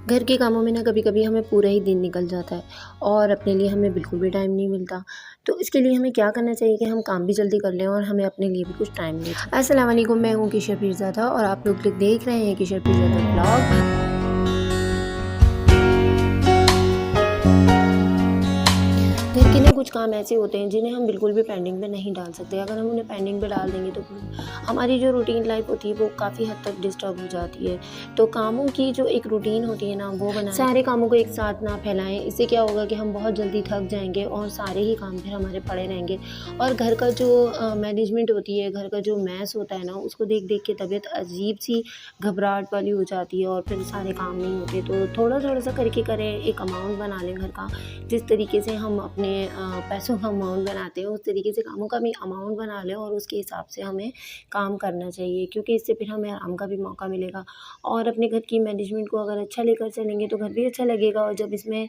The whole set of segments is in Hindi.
घर के कामों में ना कभी-कभी हमें पूरा ही दिन निकल जाता है और अपने लिए हमें बिल्कुल भी टाइम नहीं मिलता। तो इसके लिए हमें क्या करना चाहिए कि हम काम भी जल्दी कर लें और हमें अपने लिए भी कुछ टाइम मिल जाए। अस्सलाम वालेकुम, मैं हूँ किशोर पीरज़ादा और आप लोग देख रहे हैं किशोर पीरज़ादा व्लॉग। घर के ना कुछ काम ऐसे होते हैं जिन्हें हम बिल्कुल भी पेंडिंग पे नहीं डाल सकते। अगर हम उन्हें पेंडिंग पे डाल देंगे तो हमारी जो रूटीन लाइफ होती है वो काफ़ी हद तक डिस्टर्ब हो जाती है। तो कामों की जो एक रूटीन होती है ना वो बनाएं, सारे कामों को एक साथ ना फैलाएं। इससे क्या होगा कि हम बहुत जल्दी थक जाएंगे और सारे ही काम फिर हमारे पड़े रहेंगे और घर का जो मैनेजमेंट होती है, घर का जो मैस होता है ना, उसको देख देख के तबीयत अजीब सी घबराहट वाली हो जाती है और फिर सारे काम नहीं होते। तो थोड़ा थोड़ा सा करके करें, एक अमाउंट बना लें घर का। जिस तरीके से हम अपने पैसों का अमाउंट बनाते हैं उस तरीके से कामों का भी अमाउंट बना लें और उसके हिसाब से हमें काम करना चाहिए, क्योंकि इससे फिर हमें आराम का भी मौका मिलेगा। और अपने घर की मैनेजमेंट को अगर अच्छा लेकर चलेंगे तो घर भी अच्छा लगेगा। और जब इसमें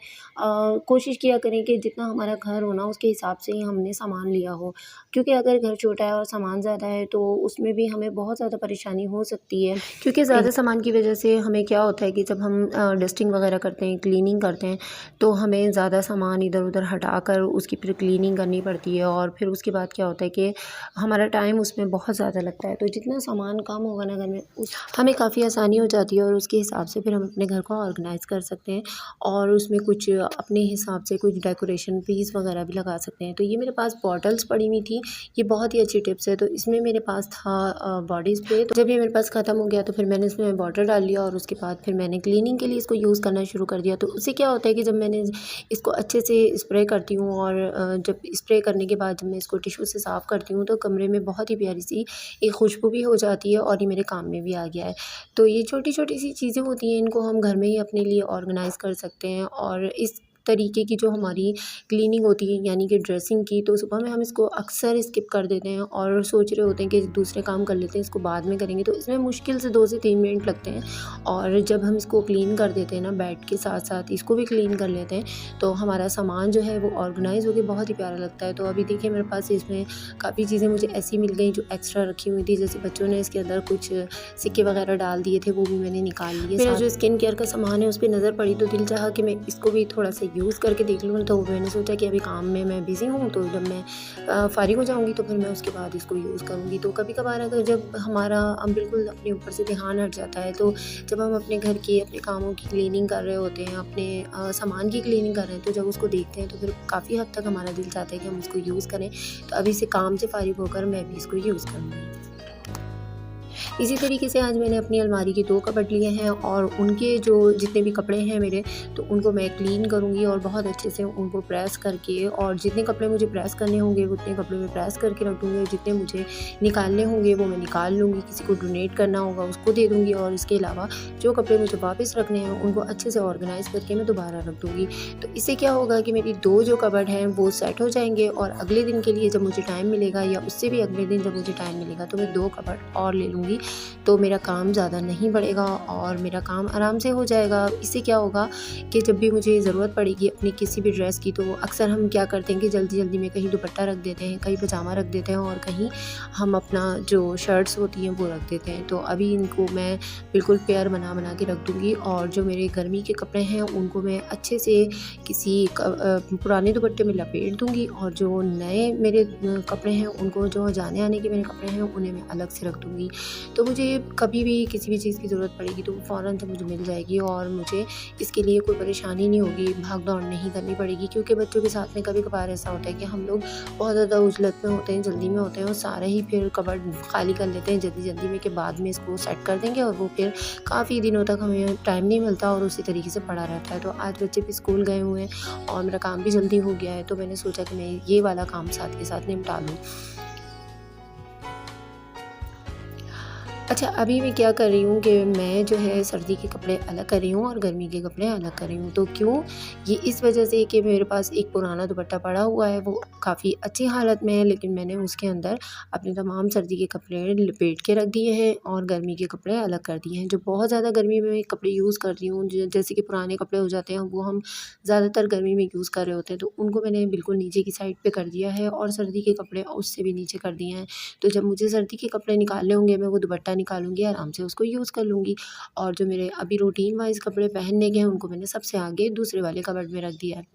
कोशिश किया करें कि जितना हमारा घर हो ना उसके हिसाब से ही हमने सामान लिया हो, क्योंकि अगर घर छोटा है और सामान ज़्यादा है तो उसमें भी हमें बहुत ज़्यादा परेशानी हो सकती है। क्योंकि ज़्यादा सामान की वजह से हमें क्या होता है कि जब हम डस्टिंग वगैरह करते हैं, क्लीनिंग करते हैं, तो हमें ज़्यादा सामान इधर-उधर हटाकर उसकी फिर क्लीनिंग करनी पड़ती है और फिर उसके बाद क्या होता है कि हमारा टाइम उसमें बहुत ज़्यादा लगता है। तो जितना सामान कम होगा ना घर में उस हमें काफ़ी आसानी हो जाती है और उसके हिसाब से फिर हम अपने घर को ऑर्गेनाइज़ कर सकते हैं और उसमें कुछ अपने हिसाब से कुछ डेकोरेशन पीस वगैरह भी लगा सकते हैं। तो ये मेरे पास बॉटल्स पड़ी हुई थी, ये बहुत ही अच्छी टिप्स है। तो इसमें मेरे पास था बॉडी स्प्रे, तो जब ये मेरे पास ख़त्म हो गया तो फिर मैंने इसमें वाटर डाल लिया और उसके बाद फिर मैंने क्लीनिंग के लिए इसको यूज़ करना शुरू कर दिया। तो उससे क्या होता है कि जब मैंने इसको अच्छे से स्प्रे करती हूँ और जब स्प्रे करने के बाद जब मैं इसको टिश्यू से साफ़ करती हूँ तो कमरे में बहुत ही प्यारी सी एक खुशबू भी हो जाती है और ये मेरे काम में भी आ गया है। तो ये छोटी-छोटी सी चीज़ें होती हैं, इनको हम घर में ही अपने लिए ऑर्गेनाइज़ कर सकते हैं। और इस तरीके की जो हमारी क्लीनिंग होती है यानी कि ड्रेसिंग की, तो सुबह में हम इसको अक्सर स्किप कर देते हैं और सोच रहे होते हैं कि दूसरे काम कर लेते हैं, इसको बाद में करेंगे। तो इसमें मुश्किल से 2 से 3 मिनट लगते हैं और जब हम इसको क्लीन कर देते हैं ना, बेड के साथ-साथ इसको भी क्लीन कर लेते हैं, तो हमारा सामान जो है वो ऑर्गेनाइज़ होके बहुत ही प्यारा लगता है। तो अभी देखिए मेरे पास इसमें काफ़ी चीज़ें मुझे ऐसी मिल गई जो एक्स्ट्रा रखी हुई थी, जैसे बच्चों ने इसके अंदर कुछ सिक्के वगैरह डाल दिए थे, वो भी मैंने निकाल लिए। मेरा जो स्किन केयर का सामान है उस पे नज़र पड़ी तो दिल चाहा कि मैं इसको भी थोड़ा सा यूज़ करके देख लूँ। तो मैंने सोचा कि अभी काम में मैं बिज़ी हूँ, तो जब मैं फ़ारिग हो जाऊँगी तो फिर मैं उसके बाद इसको यूज़ करूँगी। तो कभी-कभार अगर जब हमारा बिल्कुल अपने ऊपर से ध्यान हट जाता है, तो जब हम अपने घर की अपने कामों की क्लीनिंग कर रहे होते हैं, अपने सामान की क्लीनिंग कर रहे हैं, तो जब उसको देखते हैं तो फिर काफ़ी हद तक हमारा दिल चाहता है कि हम उसको यूज़ करें। तो अभी से काम से फ़ारिग होकर मैं भी इसको यूज़ करूँगी। इसी तरीके से आज मैंने अपनी अलमारी के 2 कबर्ड लिए हैं और उनके जो जितने भी कपड़े हैं मेरे, तो उनको मैं क्लीन करूँगी और बहुत अच्छे से उनको प्रेस करके, और जितने कपड़े मुझे प्रेस करने होंगे उतने कपड़े मैं प्रेस करके रख दूँगी और जितने मुझे निकालने होंगे वो मैं निकाल लूँगी, किसी को डोनेट करना होगा उसको दे दूँगी। और इसके अलावा जो कपड़े मुझे वापस रखने हैं उनको अच्छे से ऑर्गेनाइज़ करके मैं दोबारा रख दूँगी। तो इससे क्या होगा कि मेरी 2 जो कबर्ड हैं वो सेट हो जाएँगे और अगले दिन के लिए जब मुझे टाइम मिलेगा या उससे भी अगले दिन जब मुझे टाइम मिलेगा तो मैं 2 कबर्ड और ले लूँगी। तो मेरा काम ज़्यादा नहीं बढ़ेगा और मेरा काम आराम से हो जाएगा। इससे क्या होगा कि जब भी मुझे ज़रूरत पड़ेगी अपनी किसी भी ड्रेस की, तो अक्सर हम क्या करते हैं कि जल्दी-जल्दी में कहीं दुपट्टा रख देते हैं, कहीं पजामा रख देते हैं और कहीं हम अपना जो शर्ट्स होती हैं वो रख देते हैं। तो अभी इनको मैं बिल्कुल पेयर बना-बना के रख दूँगी और जो मेरे गर्मी के कपड़े हैं उनको मैं अच्छे से किसी पुराने दुपट्टे में लपेट दूँगी और जो नए मेरे कपड़े हैं उनको, जो जाने-आने के मेरे कपड़े हैं उन्हें मैं अलग से रख दूँगी। तो मुझे कभी भी किसी भी चीज़ की ज़रूरत पड़ेगी तो फ़ौरन से मुझे मिल जाएगी और मुझे इसके लिए कोई परेशानी नहीं होगी, भाग-दौड़ नहीं करनी पड़ेगी। क्योंकि बच्चों के साथ में कभी-कभार ऐसा होता है कि हम लोग बहुत ज़्यादा उजलत में होते हैं, जल्दी में होते हैं और सारा ही फिर कबर्ड खाली कर लेते हैं जल्दी-जल्दी में, कि बाद में इसको सेट कर देंगे और वो फिर काफ़ी दिनों तक हमें टाइम नहीं मिलता और उसी तरीके से पड़ा रहता है। तो आज बच्चे भी स्कूल गए हुए हैं और मेरा काम भी जल्दी हो गया है, तो मैंने सोचा कि मैं ये वाला काम साथ के साथ निपटा लूँ। अच्छा, अभी मैं क्या कर रही हूँ कि मैं जो है सर्दी के कपड़े अलग कर रही हूँ और गर्मी के कपड़े अलग कर रही हूँ। तो क्यों? ये इस वजह से कि मेरे पास एक पुराना दुपट्टा पड़ा हुआ है, वो काफ़ी अच्छी हालत में है, लेकिन मैंने उसके अंदर अपने तमाम सर्दी के कपड़े लपेट के रख दिए हैं और गर्मी के कपड़े अलग कर दिए हैं। जो बहुत ज़्यादा गर्मी में मैं कपड़े यूज़ कर रही हूँ, जैसे कि पुराने कपड़े हो जाते हैं, वो हम ज़्यादातर गर्मी में यूज़ कर रहे होते हैं, तो उनको मैंने बिल्कुल नीचे की साइड पे कर दिया है और सर्दी के कपड़े उससे भी नीचे कर दिए हैं। तो जब मुझे सर्दी के कपड़े निकालने होंगे, मैं वो दुपट्टा निकालूँगी, आराम से उसको यूज़ कर लूँगी। और जो मेरे अभी रूटीन वाइज़ कपड़े पहनने के हैं उनको मैंने सबसे आगे दूसरे वाले कबर्ड में रख दिया है।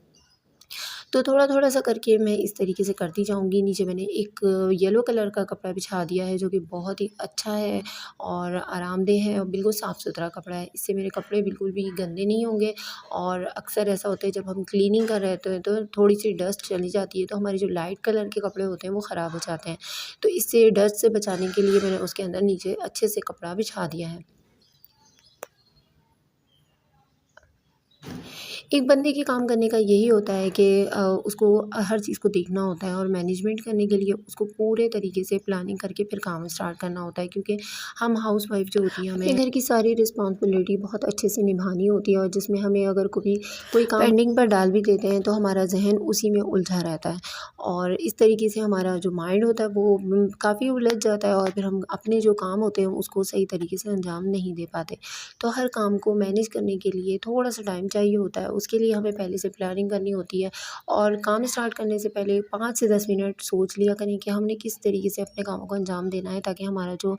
तो थोड़ा-थोड़ा सा करके मैं इस तरीके से करती जाऊँगी। नीचे मैंने एक येलो कलर का कपड़ा बिछा दिया है जो कि बहुत ही अच्छा है और आरामदेह है और बिल्कुल साफ़-सुथरा कपड़ा है। इससे मेरे कपड़े बिल्कुल भी गंदे नहीं होंगे। और अक्सर ऐसा होता है जब हम क्लीनिंग कर रहे होते हैं तो थोड़ी-सी डस्ट चली जाती है तो हमारे जो लाइट कलर के कपड़े होते हैं वो ख़राब हो जाते हैं। तो इससे डस्ट से बचाने के लिए मैंने उसके अंदर नीचे अच्छे से कपड़ा बिछा दिया है। एक बंदे के काम करने का यही होता है कि उसको हर चीज़ को देखना होता है और मैनेजमेंट करने के लिए उसको पूरे तरीके से प्लानिंग करके फिर काम स्टार्ट करना होता है, क्योंकि हम हाउसवाइफ जो होती हैं हमें घर की सारी रिस्पॉन्सिबिलिटी बहुत अच्छे से निभानी होती है और जिसमें हमें अगर कोई काम पेंडिंग पर डाल भी देते हैं तो हमारा जहन उसी में उलझा रहता है और इस तरीके से हमारा जो माइंड होता है वो काफ़ी उलझ जाता है और फिर हम अपने जो काम होते हैं उसको सही तरीके से अंजाम नहीं दे पाते। तो हर काम को मैनेज करने के लिए थोड़ा सा टाइम चाहिए होता है, उसके लिए हमें पहले से प्लानिंग करनी होती है और काम स्टार्ट करने से पहले 5 से 10 मिनट सोच लिया करें कि हमने किस तरीके से अपने कामों को अंजाम देना है, ताकि हमारा जो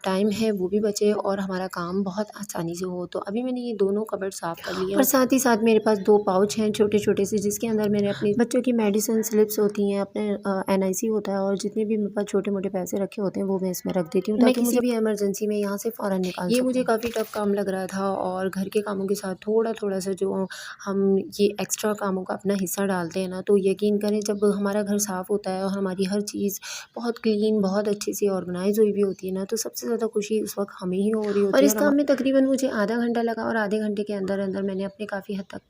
टाइम है वो भी बचे और हमारा काम बहुत आसानी से हो। तो अभी मैंने ये दोनों कबर्ड साफ़ कर लिया और साथ ही साथ मेरे पास 2 पाउच हैं छोटे-छोटे से, जिसके अंदर मैंने अपने बच्चों की मेडिसिन स्लिप्स होती हैं, अपने एनआईसी होता है और जितने भी मेरे पास छोटे-मोटे पैसे रखे होते हैं वो मैं इसमें रख देती हूँ ताकि किसी भी इमरजेंसी में यहाँ से फ़ौरन निकाल सकूँ। ये मुझे काफ़ी टफ़ काम लग रहा था और घर के कामों के साथ थोड़ा-थोड़ा सा जो हम ये एक्स्ट्रा कामों का अपना हिस्सा डालते हैं ना, तो यकीन करें जब हमारा घर साफ़ होता है और हमारी हर चीज़ बहुत क्लीन, बहुत अच्छे से ऑर्गेनाइज़ हुई भी होती है ना, तो सबसे ज़्यादा खुशी उस वक्त हमें ही हो रही होती है। और इस काम में तकरीबन मुझे आधा घंटा लगा और आधे घंटे के अंदर-अंदर मैंने अपने काफ़ी हद तक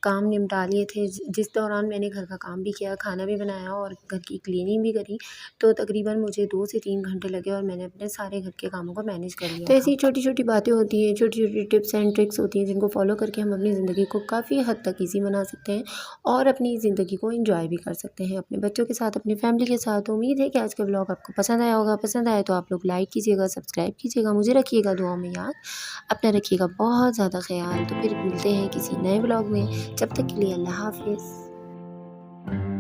काम निपटा लिए थे। जिस दौरान मैंने घर का काम भी किया, खाना भी बनाया और घर की क्लीनिंग भी करी, तो तकरीबन मुझे 2 से 3 घंटे लगे और मैंने अपने सारे घर के कामों को मैनेज कर लिया। तो ऐसी छोटी-छोटी बातें होती हैं, छोटी-छोटी टिप्स एंड ट्रिक्स होती हैं जिनको फॉलो करके हम अपनी ज़िंदगी को काफ़ी हद तक ईज़ी बना सकते हैं और अपनी ज़िंदगी को एंजॉय भी कर सकते हैं अपने बच्चों के साथ, अपनी फैमिली के साथ। उम्मीद है कि आज का व्लॉग आपको पसंद आया होगा। पसंद आए तो आप लोग लाइक कीजिएगा, सब्सक्राइब कीजिएगा, मुझे रखिएगा दुआ में याद। अपना रखिएगा बहुत ज़्यादा ख्याल। तो फिर मिलते हैं किसी नए व्लॉग में, जब तक के लिए अल्लाह हाफ़िज़।